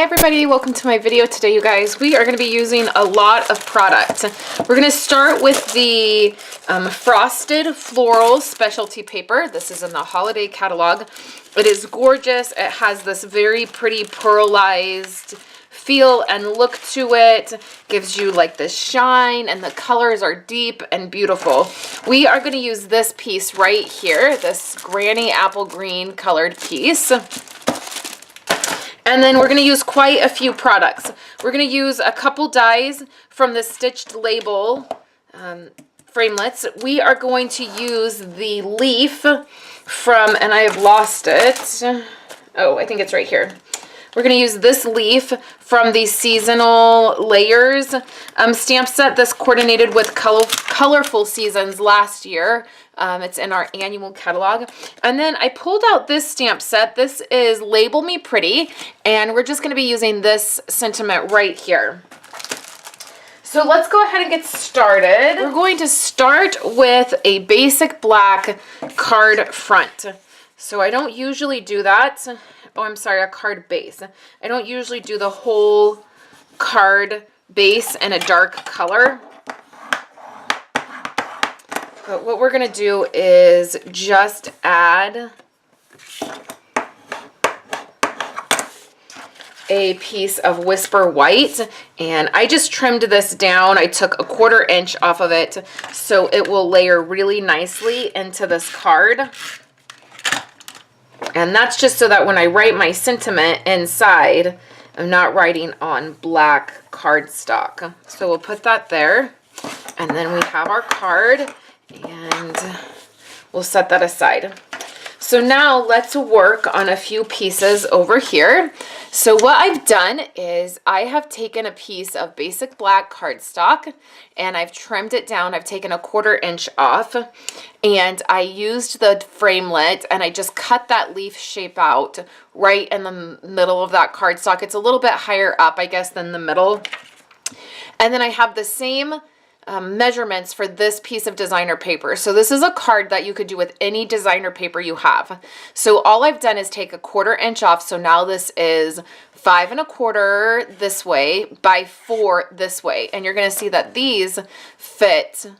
everybody, welcome to my video today, you guys. We are going to be using a lot of product. We're going to start with the frosted floral specialty paper. This is in the holiday catalog. It is gorgeous. It has this very pretty pearlized feel and look to it. Gives you like this shine, and the colors are deep and beautiful. We are going to use this piece right here, this granny apple green colored piece. And then we're going to use quite a few products. We're going to use a couple dies from the Stitched Label framelits. We are going to use the leaf from, and I have lost it. Oh, I think it's right here. We're going to use this leaf from the Seasonal Layers stamp set. This coordinated with Colorful Seasons last year. It's in our annual catalog. And then I pulled out this stamp set. This is Label Me Pretty, and we're just going to be using this sentiment right here. So let's go ahead and get started. We're going to start with a basic black card front. So I don't usually do that. Oh, I'm sorry, a card base. I don't usually do the whole card base in a dark color. But what we're going to do is just add a piece of Whisper White, and I just trimmed this down. I took a 1/4 inch off of it so it will layer really nicely into this card. And that's just so that when I write my sentiment inside, I'm not writing on black cardstock. So we'll put that there, and then we have our card, and we'll set that aside. So now let's work on a few pieces over here. So what I've done is I have taken a piece of basic black cardstock and I've trimmed it down. I've taken a 1/4 inch off, and I used the framelit and I just cut that leaf shape out right in the middle of that cardstock. It's a little bit higher up, I guess, than the middle. And then I have the same measurements for this piece of designer paper. So this is a card that you could do with any designer paper you have. So all I've done is take a 1/4 inch off. So now this is 5 1/4 this way by 4 this way. And you're going to see that these fit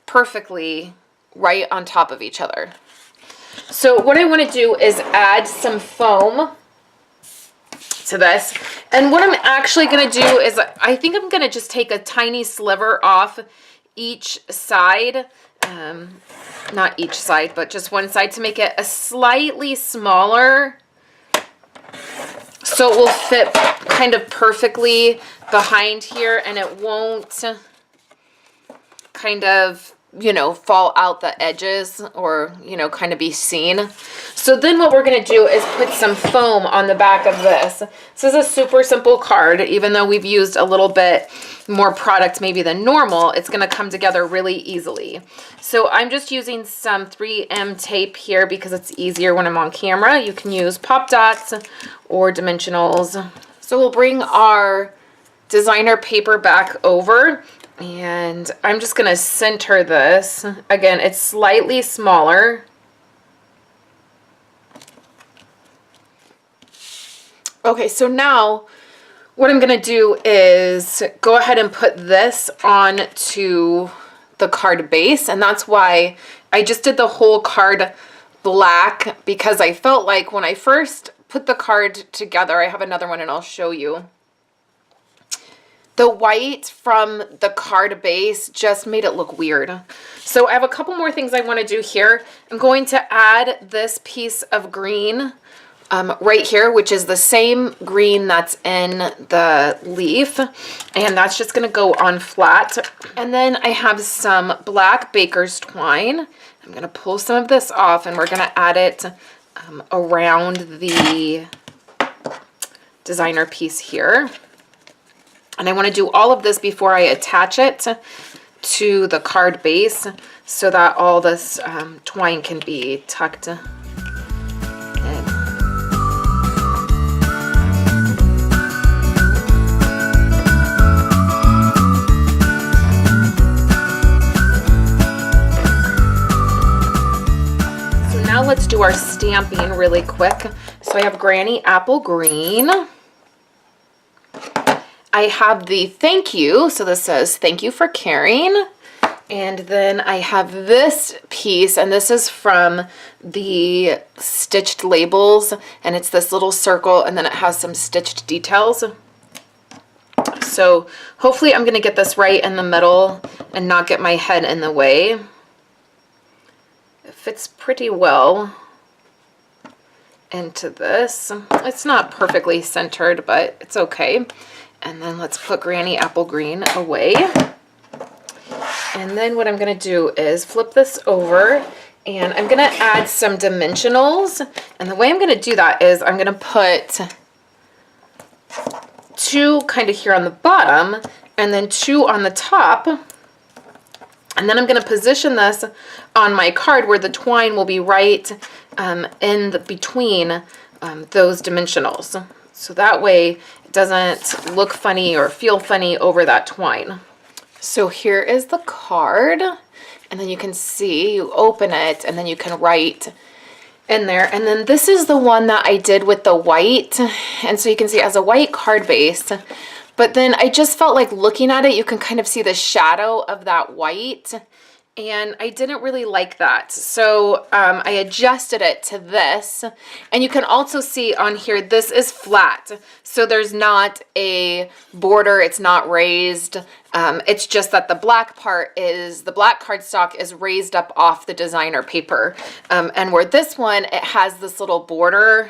perfectly right on top of each other. So what I want to do is add some foam to this, and what I'm actually going to do is I think I'm going to just take a tiny sliver off each side, not each side, but just one side, to make it a slightly smaller so it will fit kind of perfectly behind here and it won't kind of, you know, fall out the edges or, you know, kind of be seen. So then what we're going to do is put some foam on the back of this. This is a super simple card. Even though we've used a little bit more product maybe than normal, it's going to come together really easily. So I'm just using some 3M tape here because it's easier when I'm on camera. You can use pop dots or dimensionals. So we'll bring our designer paper back over, and I'm just going to center this. Again, it's slightly smaller. Okay, so now what I'm going to do is go ahead and put this on to the card base, and that's why I just did the whole card black, because I felt like when I first put the card together, I have another one and I'll show you, the white from the card base just made it look weird. So I have a couple more things I want to do here. I'm going to add this piece of green right here, which is the same green that's in the leaf, and that's just going to go on flat. And then I have some black baker's twine. I'm going to pull some of this off, and we're going to add it around the designer piece here. And I want to do all of this before I attach it to the card base so that all this twine can be tucked in. So now let's do our stamping really quick. So I have Granny Apple Green. I have the thank you. So this says, thank you for caring. And then I have this piece, and this is from the stitched labels, and it's this little circle, and then it has some stitched details. So hopefully I'm going to get this right in the middle and not get my head in the way. It fits pretty well into this. It's not perfectly centered, but it's okay. And then let's put Granny Apple Green away. And then what I'm going to do is flip this over, and I'm going to add some dimensionals. And the way I'm going to do that is I'm going to put 2 kind of here on the bottom and then 2 on the top. And then I'm going to position this on my card where the twine will be right in the between those dimensionals. So that way it doesn't look funny or feel funny over that twine. So here is the card, and then you can see, you open it, and then you can write in there. And then this is the one that I did with the white, and so you can see it has a white card base, but then I just felt like looking at it, you can kind of see the shadow of that white, and I didn't really like that. So I adjusted it to this, and you can also see on here, this is flat. So there's not a border, it's not raised. It's just that the black part is, the black cardstock is raised up off the designer paper. And where this one, it has this little border.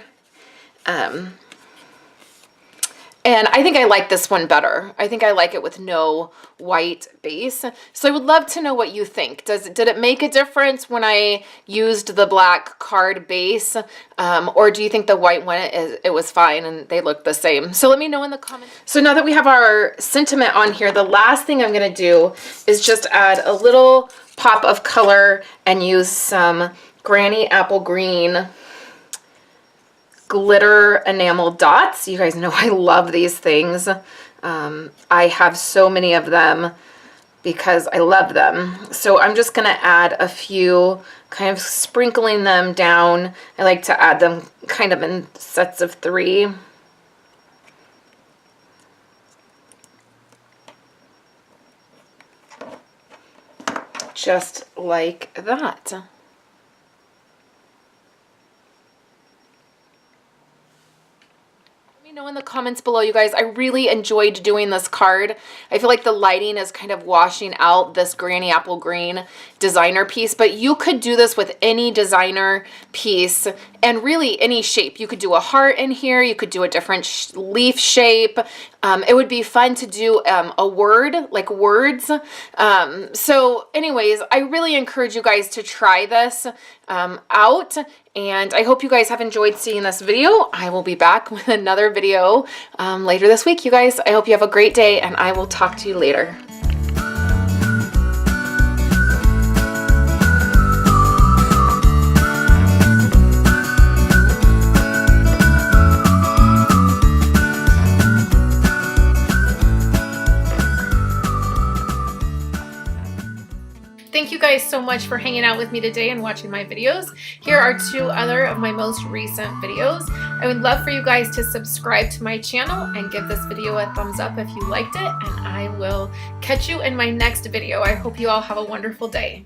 And I think I like this one better. I think I like it with no white base. So I would love to know what you think. Did it make a difference when I used the black card base? Or do you think the white one, it was fine and they look the same? So let me know in the comments. So now that we have our sentiment on here, the last thing I'm gonna do is just add a little pop of color and use some Granny Apple Green glitter enamel dots. You guys know I love these things. I have so many of them because I love them. So I'm just gonna add a few, kind of sprinkling them down. I like to add them kind of in sets of 3. Just like that. Know in the comments below, you guys. I really enjoyed doing this card. I feel like the lighting is kind of washing out this Granny Apple Green designer piece, but you could do this with any designer piece and really any shape. You could do a heart in here, you could do a different leaf shape. It would be fun to do a word, like words. So anyways, I really encourage you guys to try this out, and I hope you guys have enjoyed seeing this video. I will be back with another video later this week, you guys. I hope you have a great day, and I will talk to you later. Thank you guys so much for hanging out with me today and watching my videos. Here are 2 other of my most recent videos. I would love for you guys to subscribe to my channel and give this video a thumbs up if you liked it, and I will catch you in my next video. I hope you all have a wonderful day.